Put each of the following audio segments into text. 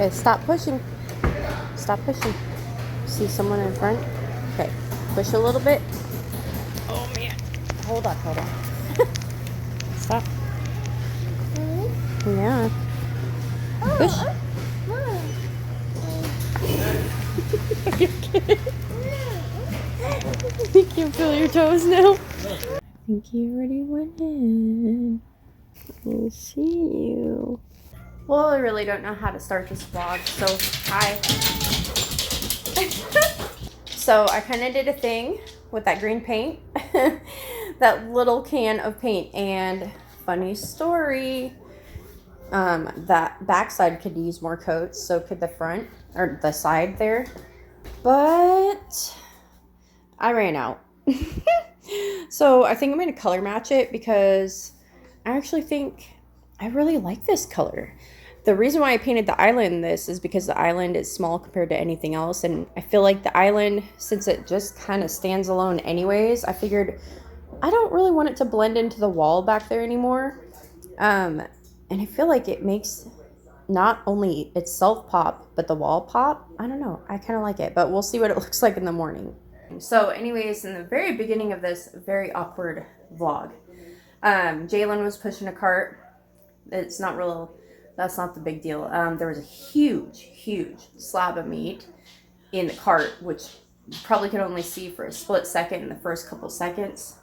Okay, stop pushing. Stop pushing. See someone in front? Okay, push a little bit. Oh man. Hold on, hold on. Stop. Yeah. Push. Are you kidding? You can feel your toes now. I think you already went in. We'll see you. Well, I really don't know how to start this vlog, so hi. So I kind of did a thing with that green paint, that little can of paint, and funny story, that backside could use more coats, so could the front, or the side there, but I ran out. So I think I'm going to color match it because I actually think I really like this color. The reason why I painted the island this is because the island is small compared to anything else. And I feel like the island, since it just kind of stands alone anyways, I figured I don't really want it to blend into the wall back there anymore. And I feel like it makes not only itself pop, but the wall pop. I don't know. I kind of like it, but we'll see what it looks like in the morning. So anyways, in the very beginning of this very awkward vlog, Jalen was pushing a cart. It's not real, that's not the big deal. There was a huge slab of meat in the cart, which you probably could only see for a split second in the first couple seconds.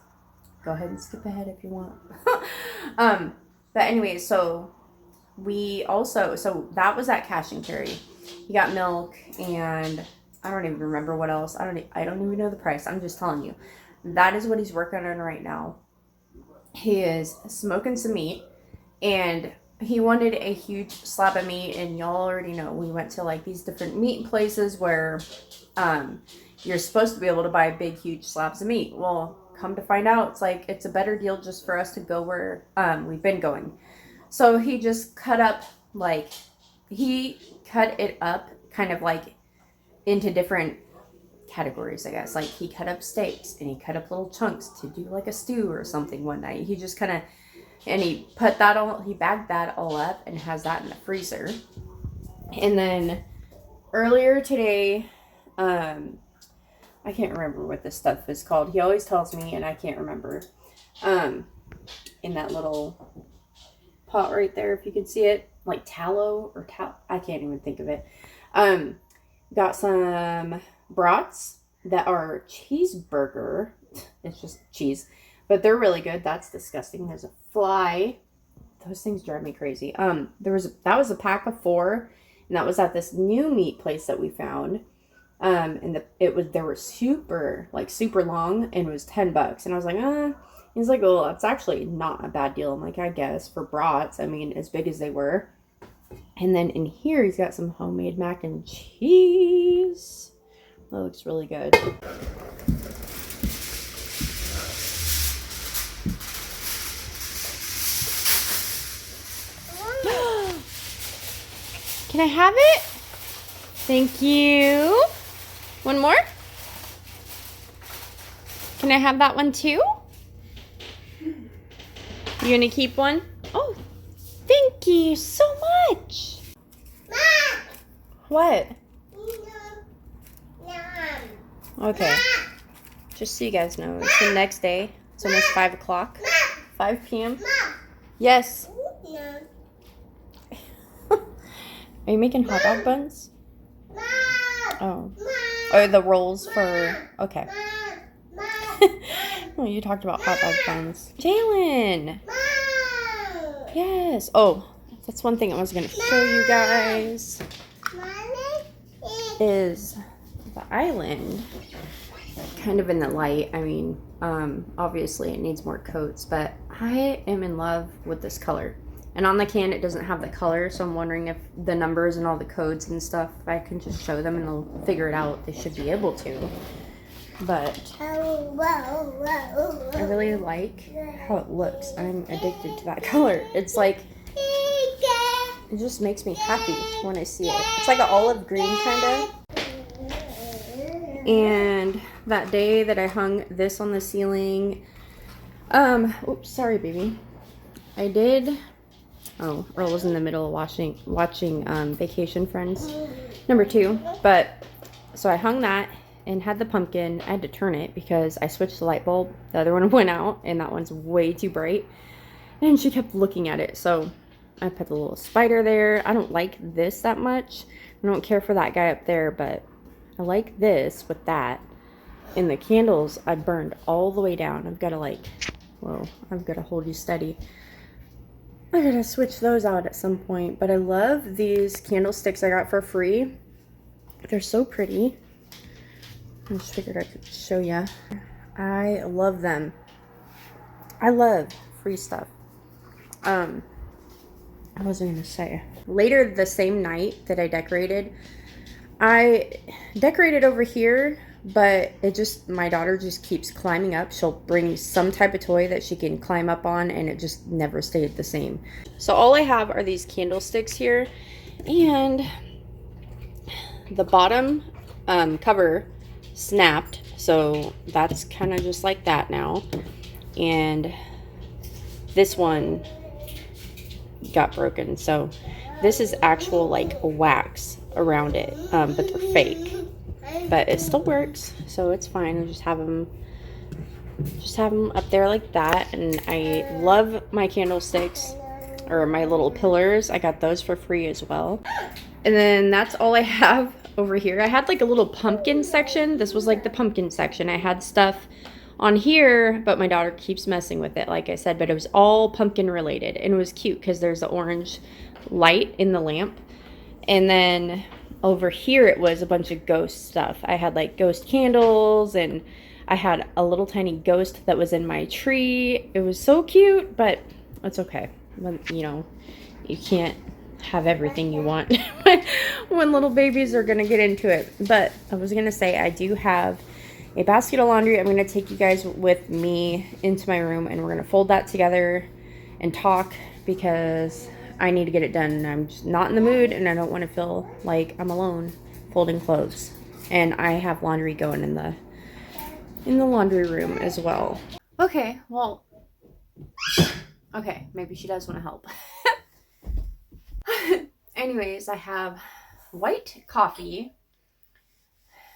Go ahead and skip ahead if you want. But anyways, so that was at Cash and Carry. You got milk and I don't even remember what else. I don't even know the price. I'm just telling you. That is what he's working on right now. He is smoking some meat, and he wanted a huge slab of meat, and y'all already know we went to like these different meat places where you're supposed to be able to buy big huge slabs of meat. Well, come to find out, it's like it's a better deal just for us to go where we've been going. So he just cut it up kind of like into different categories, I guess. Like he cut up steaks and he cut up little chunks to do like a stew or something one night. He just kind of, and he bagged that all up and has that in the freezer. And then earlier today, I can't remember what this stuff is called. He always tells me and I can't remember. In that little pot right there, if you can see it, like tallow or I can't even think of it. Got some brats that are cheeseburger. It's just cheese, but they're really good. That's disgusting. There's a fly. Those things drive me crazy. That was a pack of 4, and that was at this new meat place that we found. And they were super long, and it was $10. And I was like, He's like, oh, that's actually not a bad deal. I'm like, I guess for brats. I mean, as big as they were. And then in here, he's got some homemade mac and cheese. That looks really good. Can I have it? Thank you. One more? Can I have that one too? You gonna keep one? Oh, thank you so much. Mom. What? Okay. Just so you guys know, it's the next day. It's almost 5 o'clock. 5 p.m. Yes. Are you making hot dog buns? Oh. Or the rolls for... Okay. Oh, you talked about hot dog buns. Jalen! Yes. Oh, that's one thing I was going to show you guys. Is the island kind of in the light. I mean, obviously it needs more coats, but I am in love with this color. And on the can, it doesn't have the color, so I'm wondering if the numbers and all the codes and stuff, if I can just show them and they'll figure it out. They should be able to. But I really like how it looks. I'm addicted to that color. It's like, it just makes me happy when I see it. It's like an olive green kind of. And that day that I hung this on the ceiling, oops, sorry baby. I did Oh, Earl was in the middle of watching Vacation Friends #2. But so I hung that and had the pumpkin. I had to turn it because I switched the light bulb. The other one went out and that one's way too bright. And she kept looking at it. So I put the little spider there. I don't like this that much. I don't care for that guy up there, but I like this with that. And the candles I burned all the way down. I've got to I've got to hold you steady. I gotta switch those out at some point. But I love these candlesticks I got for free. They're so pretty. I just figured I could show you. I love them. I love free stuff. What was I gonna say? Later the same night that I decorated over here, but my daughter just keeps climbing up. She'll bring some type of toy that she can climb up on, and it just never stayed the same. So all I have are these candlesticks here, and the bottom cover snapped, so that's kind of just like that now. And this one got broken, so this is actual like wax around it, but they're fake, but it still works, so it's fine. I'll just have them up there like that. And I love my candlesticks, or my little pillars. I got those for free as well. And then that's all I have over here. I had like a little pumpkin section. This was like the pumpkin section. I had stuff on here, but my daughter keeps messing with it, like I said, but it was all pumpkin related, and it was cute because there's the orange light in the lamp. And then over here it was a bunch of ghost stuff. I had like ghost candles, and I had a little tiny ghost that was in my tree. It was so cute, but it's okay. When, you know, you can't have everything you want when little babies are gonna get into it. But I was gonna say, I do have a basket of laundry. I'm going to take you guys with me into my room, and we're going to fold that together and talk, because I need to get it done, and I'm just not in the mood, and I don't want to feel like I'm alone folding clothes. And I have laundry going in the laundry room as well. Okay, well, okay, maybe she does want to help. Anyways, I have white coffee.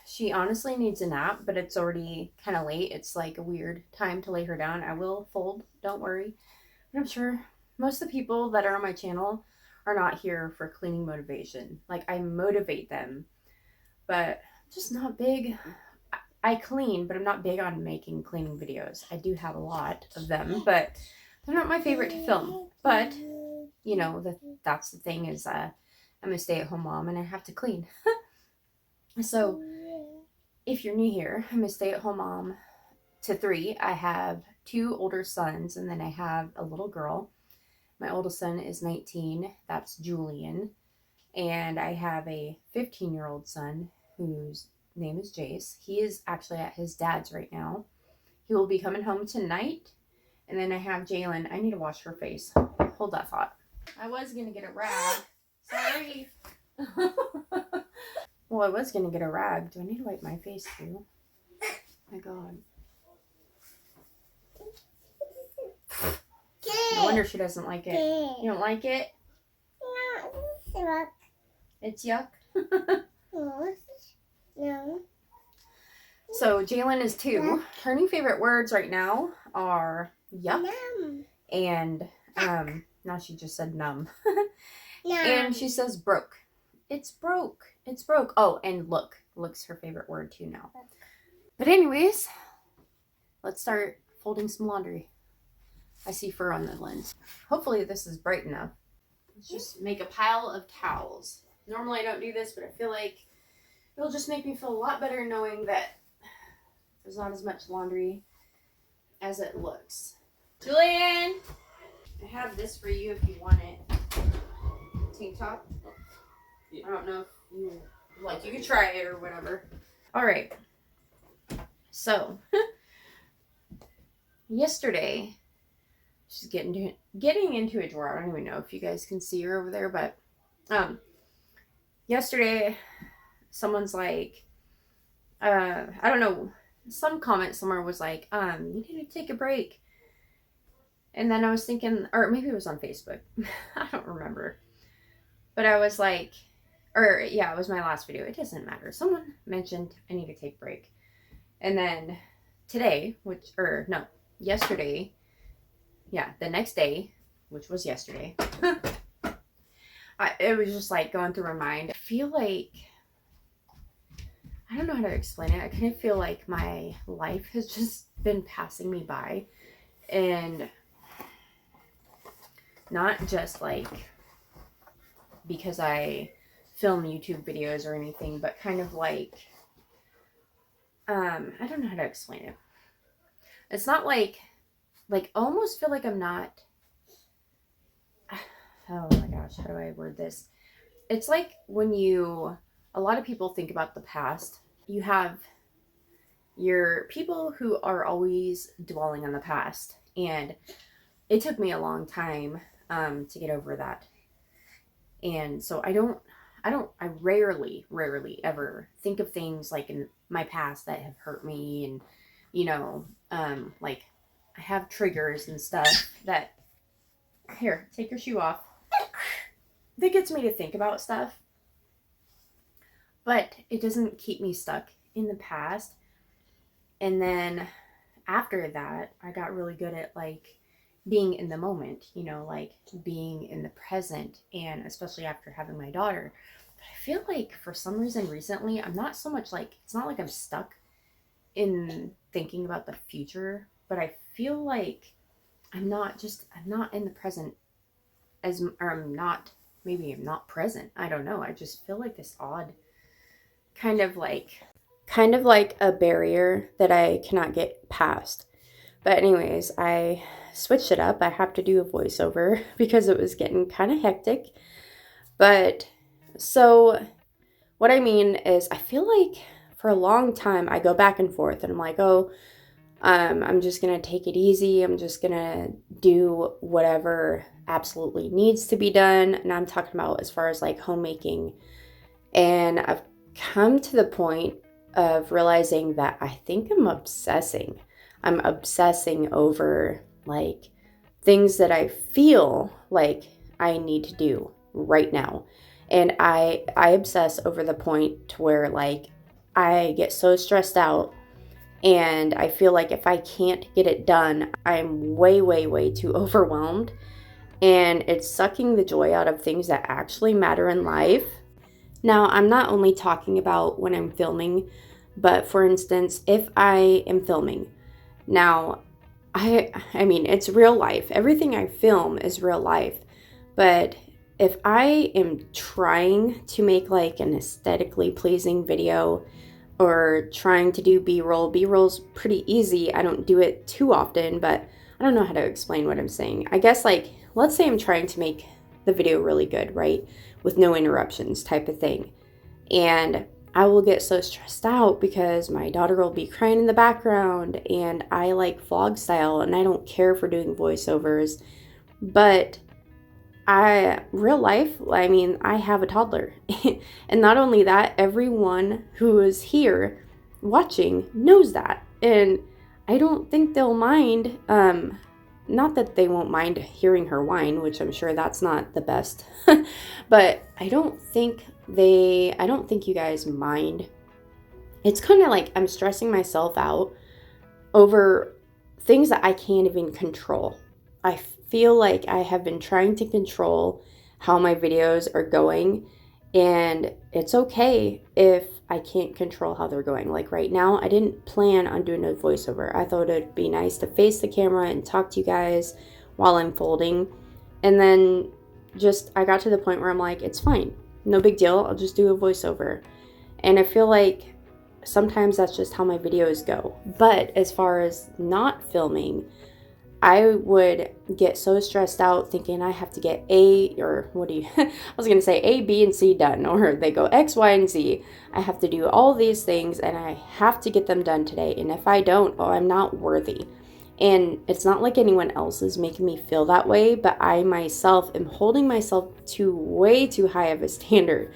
She honestly needs a nap, but it's already kind of late. It's like a weird time to lay her down. I will fold, don't worry. But I'm sure most of the people that are on my channel are not here for cleaning motivation. Like, I motivate them, but just not big. I clean, but I'm not big on making cleaning videos. I do have a lot of them, but they're not my favorite to film. But, you know, that's the thing is I'm a stay-at-home mom, and I have to clean. So if you're new here, I'm a stay-at-home mom to 3. I have 2 older sons, and then I have a little girl. My oldest son is 19. That's Julian. And I have a 15-year-old son whose name is Jace. He is actually at his dad's right now. He will be coming home tonight. And then I have Jalen. I need to wash her face. Hold that thought. I was going to get a rag. Sorry. Well, I was going to get a rag. Do I need to wipe my face too? My God. No wonder she doesn't like it. You don't like it? No, it's yuck. It's yuck? No. So Jalen is 2. Her new favorite words right now are yuck. Numb. And now she just said numb. And she says broke. It's broke. It's broke. Oh, and look. Look's her favorite word too now. But anyways, let's start folding some laundry. I see fur on the lens. Hopefully this is bright enough. Let's just make a pile of towels. Normally I don't do this, but I feel like it'll just make me feel a lot better knowing that there's not as much laundry as it looks. Julian! I have this for you if you want it. Tank top. I don't know if you like, you can try it or whatever. All right. So, yesterday, she's getting into a drawer. I don't even know if you guys can see her over there, but yesterday, someone's like, I don't know, some comment somewhere was like, you need to take a break. And then I was thinking, or maybe it was on Facebook. I don't remember. But I was like, or yeah, it was my last video. It doesn't matter. Someone mentioned I need to take a break. And then today, yesterday, yeah, the next day, which was yesterday, it was just like going through my mind. I feel like, I don't know how to explain it. I kind of feel like my life has just been passing me by. And not just like because I film YouTube videos or anything, but kind of like, I don't know how to explain it. It's not like I almost feel like I'm not, oh my gosh, how do I word this? It's like when a lot of people think about the past, you have your people who are always dwelling on the past. And it took me a long time to get over that. And so I rarely ever think of things like in my past that have hurt me. And, like I have triggers and stuff that, here, take your shoe off. That gets me to think about stuff. But it doesn't keep me stuck in the past. And then after that, I got really good at like being in the moment, like being in the present, and especially after having my daughter. But I feel like for some reason recently, I'm not so much like, it's not like I'm stuck in thinking about the future, but I feel like I'm not in the present maybe I'm not present. I don't know. I just feel like this odd kind of like a barrier that I cannot get past. But anyways, I switched it up. I have to do a voiceover because it was getting kind of hectic. But so what I mean is I feel like for a long time I go back and forth and I'm like, I'm just going to take it easy. I'm just going to do whatever absolutely needs to be done. And I'm talking about as far as like homemaking. And I've come to the point of realizing that I think I'm obsessing. I'm obsessing over like things that I feel like I need to do right now. And I obsess over the point to where like I get so stressed out and I feel like if I can't get it done, I'm way too overwhelmed. And it's sucking the joy out of things that actually matter in life. Now, I'm not only talking about when I'm filming, but for instance, if I am filming. Now, I mean, it's real life. Everything I film is real life. But if I am trying to make like an aesthetically pleasing video or trying to do B-roll's pretty easy. I don't do it too often, but I don't know how to explain what I'm saying. I guess like, let's say I'm trying to make the video really good, right? With no interruptions type of thing. And I will get so stressed out because my daughter will be crying in the background and I like vlog style and I don't care for doing voiceovers. But real life, I mean, I have a toddler. And not only that, everyone who is here watching knows that. And I don't think they'll mind, not that they won't mind hearing her whine, which I'm sure that's not the best, but I don't think you guys mind. It's kind of like I'm stressing myself out over things that I can't even control. I feel like I have been trying to control how my videos are going, and it's okay if I can't control how they're going. Like right now, I didn't plan on doing a voiceover. I thought it'd be nice to face the camera and talk to you guys while I'm folding. And then I got to the point where I'm like, it's fine. No big deal. I'll just do a voiceover. And I feel like sometimes that's just how my videos go. But as far as not filming, I would get so stressed out thinking I have to get I was going to say A, B, and C done, or they go X, Y, and Z. I have to do all these things and I have to get them done today. And if I don't, I'm not worthy. And it's not like anyone else is making me feel that way, but I myself am holding myself to way too high of a standard.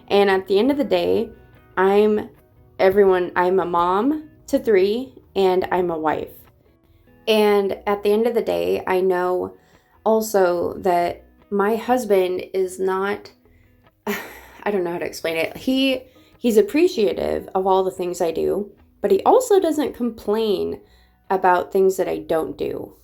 And at the end of the day, I'm a mom to 3 and I'm a wife. And at the end of the day, I know also that my husband is not, I don't know how to explain it. He's appreciative of all the things I do, but he also doesn't complain about things that I don't do.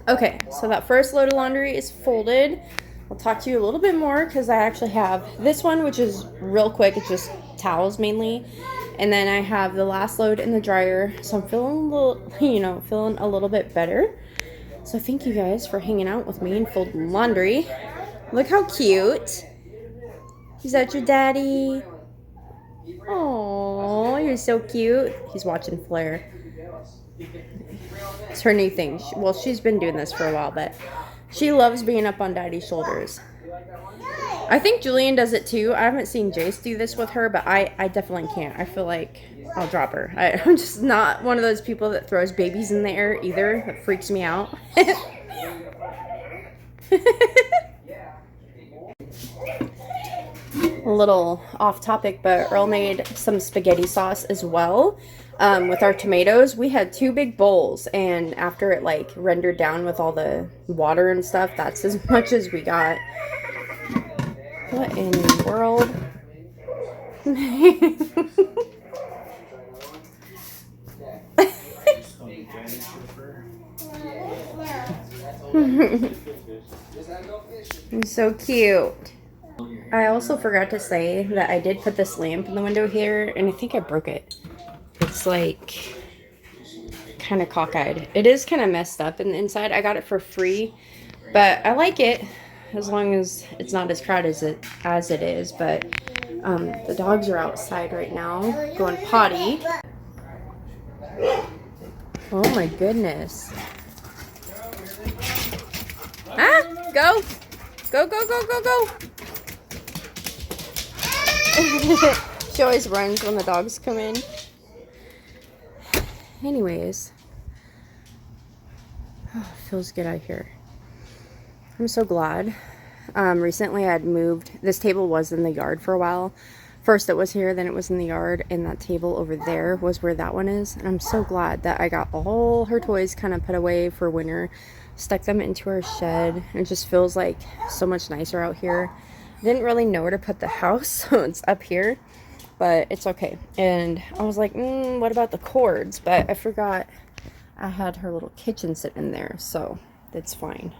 Okay, so that first load of laundry is folded. I'll talk to you a little bit more because I actually have this one, which is real quick. It's just towels mainly. And then I have the last load in the dryer. So I'm feeling a little, feeling a little bit better. So thank you guys for hanging out with me and folding laundry. Look how cute. Is that your daddy? Oh, you're so cute. He's watching Flair. It's her new thing. Well, she's been doing this for a while, but she loves being up on daddy's shoulders. I think Julian does it too. I haven't seen Jace do this with her, but I definitely can't. I feel like I'll drop her. I'm just not one of those people that throws babies in the air either. That freaks me out. A little off topic, but Earl made some spaghetti sauce as well with our tomatoes. We had 2 big bowls, and after it like rendered down with all the water and stuff, that's as much as we got. What in the world? You're so cute. I also forgot to say that I did put this lamp in the window here, and I think I broke it. It's like kind of cockeyed. It is kind of messed up in the inside. I got it for free, but I like it as long as it's not as crowded as it is. But the dogs are outside right now going potty. Oh my goodness. Ah, go. Go, go, go, go, go. She always runs when the dogs come in. Anyways. Oh, it feels good out here. I'm so glad. Recently I had moved. This table was in the yard for a while. First it was here, then it was in the yard, and that table over there was where that one is. And I'm so glad that I got all her toys kind of put away for winter, stuck them into her shed. It just feels like so much nicer out here. I didn't really know where to put the house, so it's up here, but it's okay. And I was like, what about the cords? But I forgot I had her little kitchen sitting in there, so that's fine.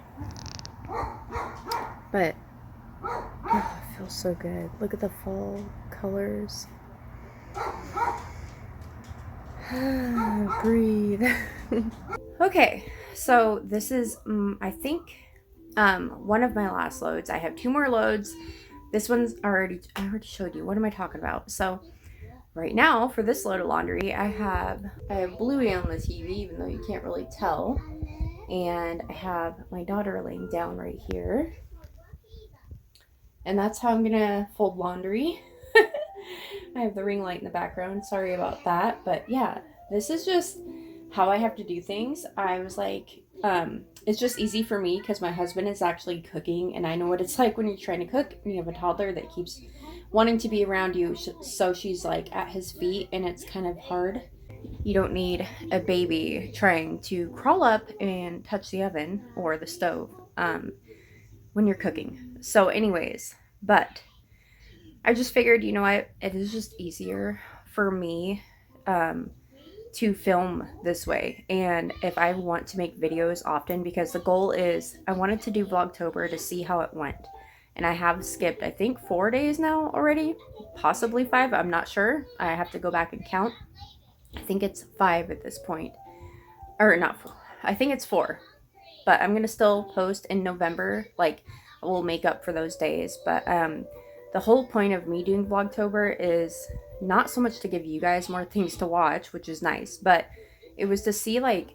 But oh, it feels so good. Look at the fall colors. Breathe. Okay, so this is I think one of my last loads. I have 2 more loads. This one's I already showed you. What am I talking about? So right now for this load of laundry, I have Bluey on the TV, even though you can't really tell. And I have my daughter laying down right here. And that's how I'm gonna fold laundry. I have the ring light in the background. Sorry about that. But yeah, this is just how I have to do things. I was like, it's just easy for me because my husband is actually cooking, and I know what it's like when you're trying to cook and you have a toddler that keeps wanting to be around you. So she's like at his feet, and it's kind of hard. You don't need a baby trying to crawl up and touch the oven or the stove when you're cooking. So anyways, but I just figured, it is just easier for me to film this way. And if I want to make videos often, because the goal is I wanted to do Vlogtober to see how it went. And I have skipped, I think 4 days now already, possibly 5. I'm not sure. I have to go back and count. I think it's 5 at this point. Or not 4. I think it's 4. But I'm going to still post in November. Like, I will make up for those days. But the whole point of me doing Vlogtober is not so much to give you guys more things to watch, which is nice. But it was to see, like,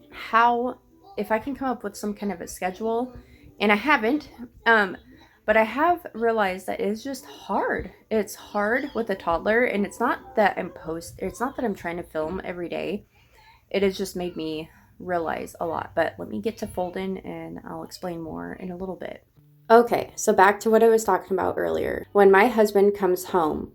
how, if I can come up with some kind of a schedule. And I haven't. But I have realized that it is just hard. It's hard with a toddler, and it's not that it's not that I'm trying to film every day. It has just made me realize a lot. But let me get to folding, and I'll explain more in a little bit. Okay, so back to what I was talking about earlier. When my husband comes home,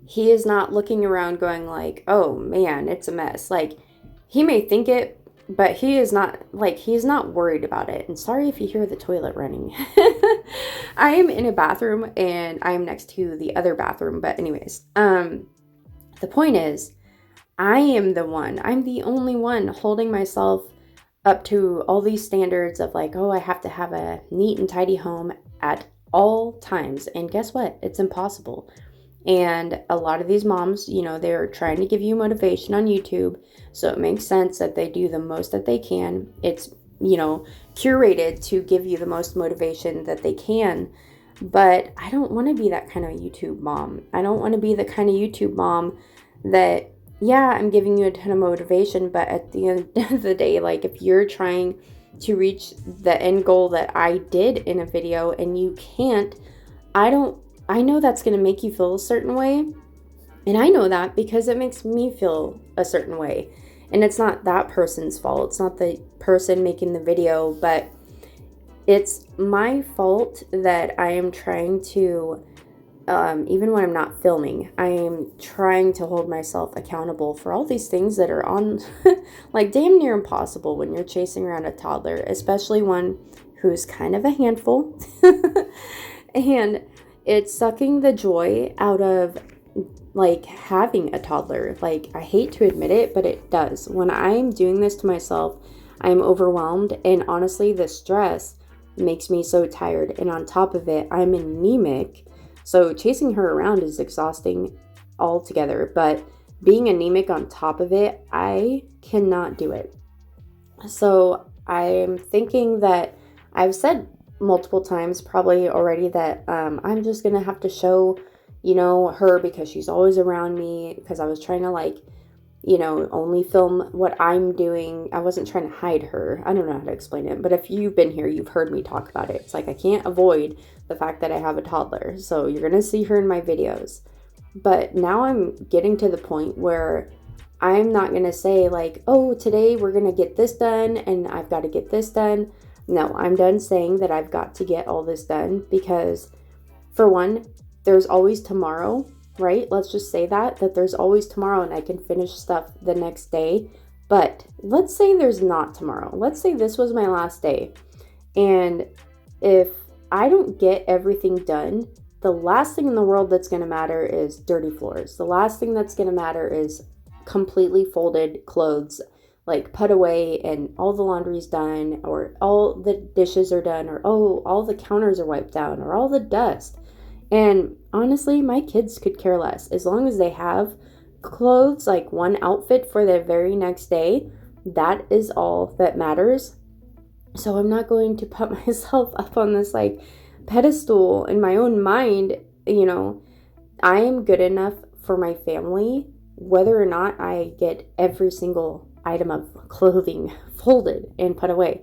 he is not looking around going like, oh man, it's a mess. Like, he may think it But he is not, like, he's not worried about it. And sorry if you hear the toilet running. I am in a bathroom and I am next to the other bathroom. But anyways, the point is, I'm the only one holding myself up to all these standards of like, oh, I have to have a neat and tidy home at all times. And guess what? It's impossible. And a lot of these moms, you know, they're trying to give you motivation on YouTube. So it makes sense that they do the most that they can. It's, you know, curated to give you the most motivation that they can. But I don't want to be that kind of YouTube mom. I don't want to be the kind of YouTube mom that, yeah, I'm giving you a ton of motivation, but at the end of the day, like, if you're trying to reach the end goal that I did in a video and you can't, I know that's going to make you feel a certain way. And I know that because it makes me feel a certain way. And it's not that person's fault. It's not the person making the video, but it's my fault that I am trying to, even when I'm not filming, I am trying to hold myself accountable for all these things that are on, like, damn near impossible when you're chasing around a toddler, especially one who's kind of a handful. And it's sucking the joy out of, like, having a toddler. Like, I hate to admit it, but it does. When I'm doing this to myself, I'm overwhelmed, and honestly, the stress makes me so tired. And on top of it, I'm anemic, so chasing her around is exhausting altogether. But being anemic on top of it, I cannot do it. So I'm thinking that I've said multiple times probably already that I'm just gonna have to show, you know, her because she's always around me, because I was trying to, like, you know, only film what I'm doing. I wasn't trying to hide her. I don't know how to explain it, but if you've been here, you've heard me talk about it. It's like I can't avoid the fact that I have a toddler, so you're gonna see her in my videos. But now I'm getting to the point where I'm not gonna say like, oh, today we're gonna get this done and I've got to get this done. No, I'm done saying that I've got to get all this done because, for one, there's always tomorrow, right? Let's just say that there's always tomorrow and I can finish stuff the next day. But let's say there's not tomorrow. Let's say this was my last day. And if I don't get everything done, the last thing in the world that's going to matter is dirty floors. The last thing that's going to matter is completely folded clothes, like put away and all the laundry's done, or all the dishes are done, or oh, all the counters are wiped down, or all the dust. And honestly, my kids could care less. As long as they have clothes, like one outfit for the very next day, that is all that matters. So I'm not going to put myself up on this like pedestal in my own mind. You know, I am good enough for my family, whether or not I get every single item of clothing folded and put away.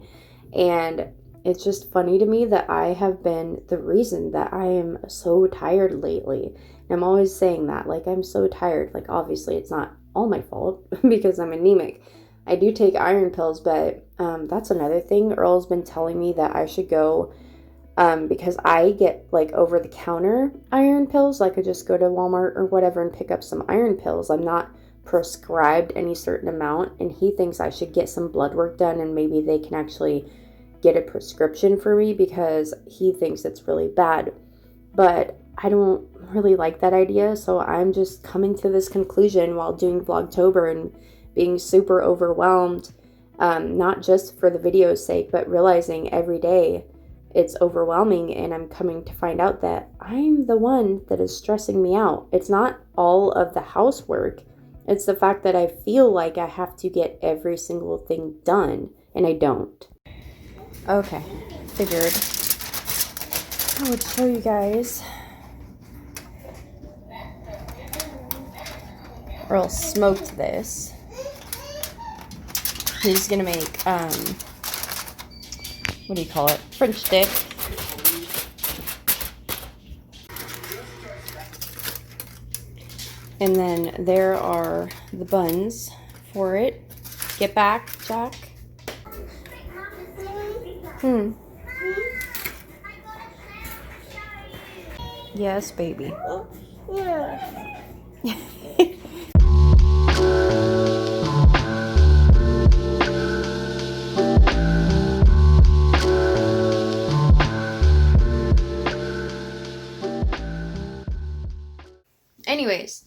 And it's just funny to me that I have been the reason that I am so tired lately. And I'm always saying that, like, I'm so tired. Like, obviously it's not all my fault because I'm anemic. I do take iron pills, but that's another thing. Earl's been telling me that I should go because I get like over-the-counter iron pills. Like, I just go to Walmart or whatever and pick up some iron pills. I'm not prescribed any certain amount, and he thinks I should get some blood work done and maybe they can actually get a prescription for me because he thinks it's really bad. But I don't really like that idea, so I'm just coming to this conclusion while doing Vlogtober and being super overwhelmed, not just for the video's sake, but realizing every day it's overwhelming, and I'm coming to find out that I'm the one that is stressing me out. It's not all of the housework. It's the fact that I feel like I have to get every single thing done, and I don't. Okay, figured I would show you guys. Earl smoked this. He's gonna make, what do you call it? French dip. And then there are the buns for it. Get back, Jack. Yes, baby. Yeah. anyways,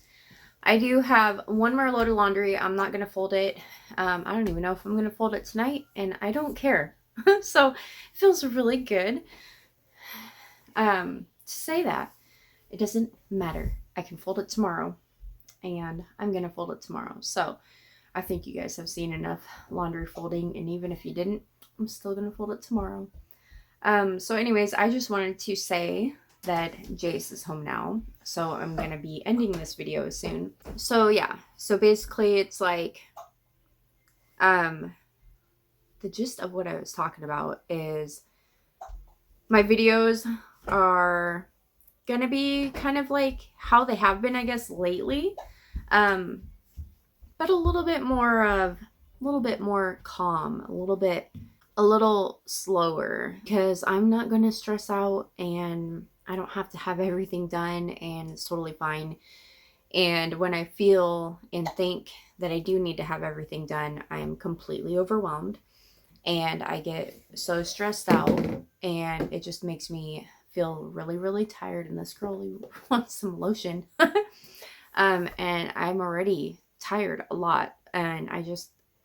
I do have one more load of laundry. I'm not going to fold it. I don't even know if I'm going to fold it tonight, and I don't care. So it feels really good to say that. It doesn't matter. I can fold it tomorrow, and I'm going to fold it tomorrow. So I think you guys have seen enough laundry folding, and even if you didn't, I'm still going to fold it tomorrow. So anyways, I just wanted to say that Jace is home now, so I'm going to be ending this video soon. So yeah, so basically it's like, the gist of what I was talking about is my videos are going to be kind of like how they have been, I guess, lately. But a little bit more calm, a little slower, because I'm not going to stress out, and I don't have to have everything done, and it's totally fine. And when I feel and think that I do need to have everything done, I'm completely overwhelmed, and I get so stressed out, and it just makes me feel really, really tired, and this girl wants some lotion. And I'm already tired a lot, and I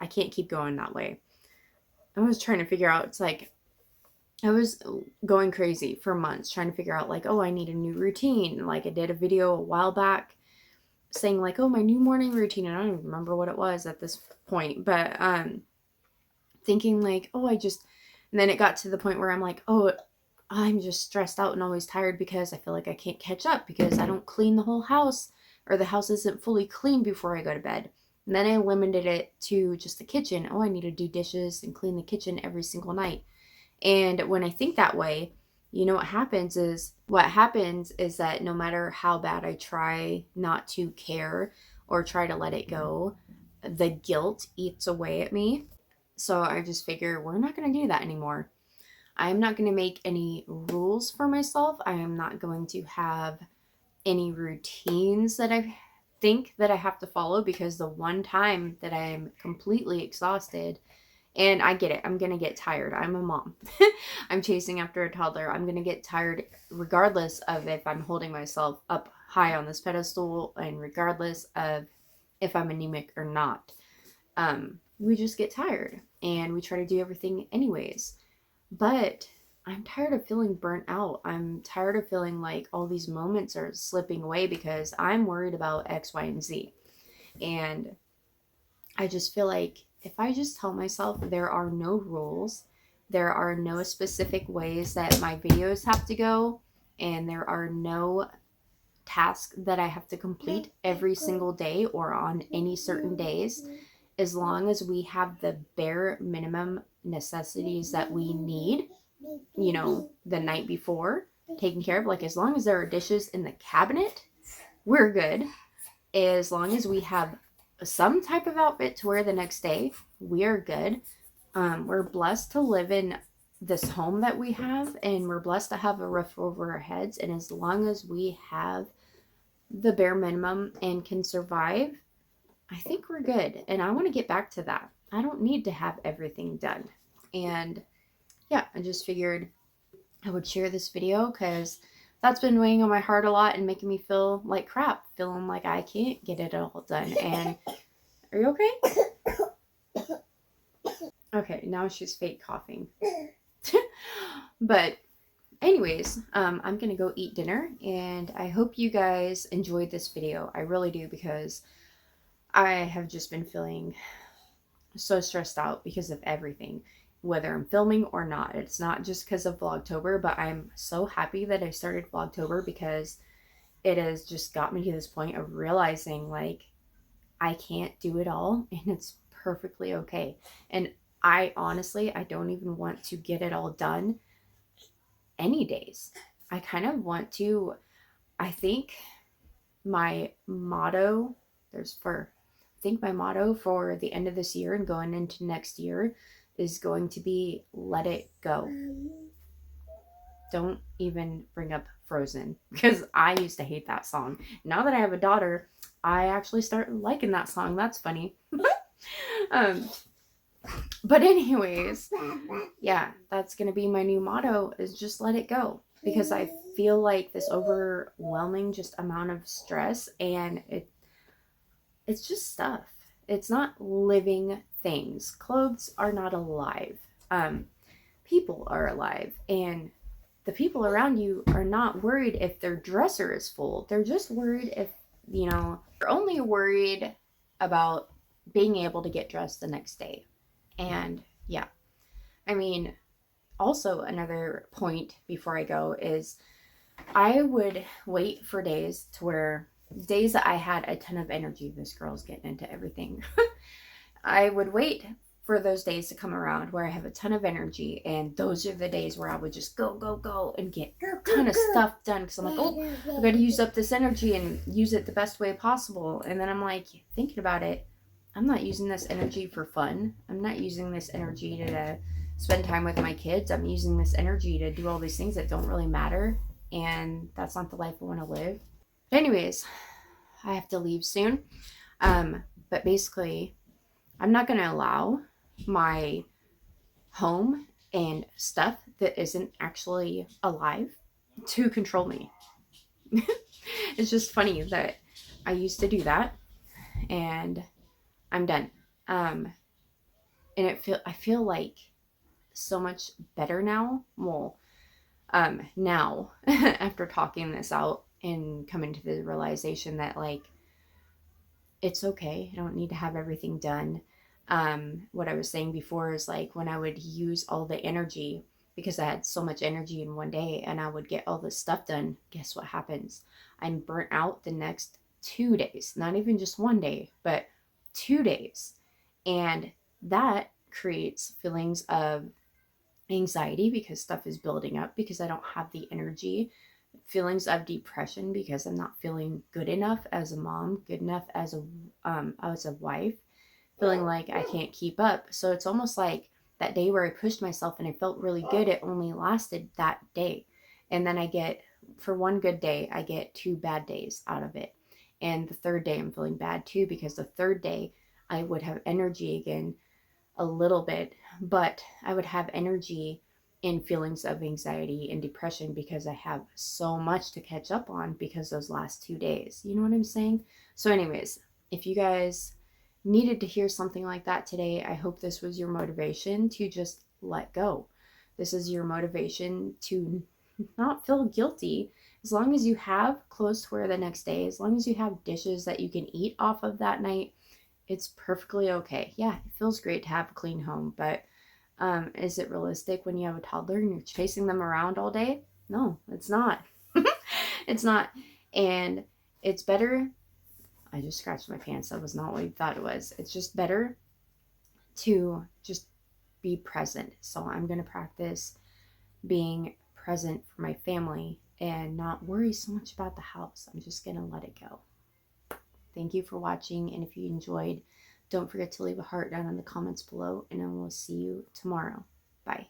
can't keep going that way. I was trying to figure out, it's like, I was going crazy for months trying to figure out, like, oh, I need a new routine. Like, I did a video a while back saying, like, oh, my new morning routine, and I don't even remember what it was at this point, but thinking like, oh, and then it got to the point where I'm like, oh, I'm just stressed out and always tired because I feel like I can't catch up because I don't clean the whole house, or the house isn't fully clean before I go to bed. And then I limited it to just the kitchen. Oh, I need to do dishes and clean the kitchen every single night. And when I think that way, you know what happens is that no matter how bad I try not to care or try to let it go, the guilt eats away at me. So I just figure we're not going to do that anymore. I am not going to make any rules for myself. I am not going to have any routines that I think that I have to follow, because the one time that I'm completely exhausted, and I get it, I'm going to get tired. I'm a mom. I'm chasing after a toddler. I'm going to get tired regardless of if I'm holding myself up high on this pedestal, and regardless of if I'm anemic or not. We just get tired, and we try to do everything anyways. But I'm tired of feeling burnt out. I'm tired of feeling like all these moments are slipping away because I'm worried about X, Y, and Z. And I just feel like if I just tell myself there are no rules, there are no specific ways that my videos have to go, and there are no tasks that I have to complete every single day or on any certain days, as long as we have the bare minimum necessities that we need, you know, the night before taken care of, like as long as there are dishes in the cabinet, we're good. As long as we have some type of outfit to wear the next day, we are good. We're blessed to live in this home that we have, and we're blessed to have a roof over our heads. And as long as we have the bare minimum and can survive, I think we're good. And I want to get back to that. I don't need to have everything done. And yeah, I just figured I would share this video because that's been weighing on my heart a lot and making me feel like crap, feeling like I can't get it all done. And are you okay? Okay, now she's fake coughing. But anyways, I'm gonna go eat dinner, and I hope you guys enjoyed this video. I really do, because I have just been feeling so stressed out because of everything, whether I'm filming or not. It's not just because of Vlogtober, but I'm so happy that I started Vlogtober, because it has just got me to this point of realizing, like, I can't do it all, and it's perfectly okay. And I honestly don't even want to get it all done any days. I kind of want to, I think my motto for the end of this year and going into next year is going to be let it go. Don't even bring up Frozen, because I used to hate that song. Now that I have a daughter, I actually start liking that song. That's funny. But anyways, yeah, that's gonna be my new motto, is just let it go. because I feel like this overwhelming just amount of stress, and it's just stuff. It's not living things. Clothes are not alive. People are alive, and the people around you are not worried if their dresser is full. They're just worried if, they're only worried about being able to get dressed the next day. And yeah, I mean, also another point before I go is I would wait for days to where days that I had a ton of energy. This girl's getting into everything. I would wait for those days to come around where I have a ton of energy, and those are the days where I would just go and get a ton of stuff done, because I'm like, oh, I gotta use up this energy and use it the best way possible. And then I'm like, thinking about it, I'm not using this energy for fun. I'm not using this energy to spend time with my kids. I'm using this energy to do all these things that don't really matter, and that's not the life I want to live. But anyways, I have to leave soon. But basically, I'm not going to allow my home and stuff that isn't actually alive to control me. It's just funny that I used to do that, and I'm done. And I feel like so much better now. Well, now after talking this out and coming to the realization that, like, it's okay. I don't need to have everything done. What I was saying before is, like, when I would use all the energy, because I had so much energy in one day and I would get all this stuff done, guess what happens? I'm burnt out the next 2 days, not even just one day, but 2 days. And that creates feelings of anxiety because stuff is building up because I don't have the energy, feelings of depression because I'm not feeling good enough as a mom, good enough as a wife, feeling like I can't keep up. So it's almost like that day where I pushed myself and I felt really good, it only lasted that day. And then for one good day, I get 2 bad days out of it. And the third day I'm feeling bad too, because the third day I would have energy again a little bit, but I would have energy in feelings of anxiety and depression because I have so much to catch up on because those last 2 days. You know what I'm saying? So anyways, if you guys needed to hear something like that today, I hope this was your motivation to just let go. This is your motivation to not feel guilty. As long as you have clothes to wear the next day, as long as you have dishes that you can eat off of that night, it's perfectly okay. Yeah, it feels great to have a clean home, but is it realistic when you have a toddler and you're chasing them around all day? No, it's not. It's not. And it's better. I just scratched my pants. That was not what you thought it was. It's just better to just be present. So I'm going to practice being present for my family and not worry so much about the house. I'm just going to let it go. Thank you for watching, and if you enjoyed, don't forget to leave a heart down in the comments below, and I will see you tomorrow. Bye.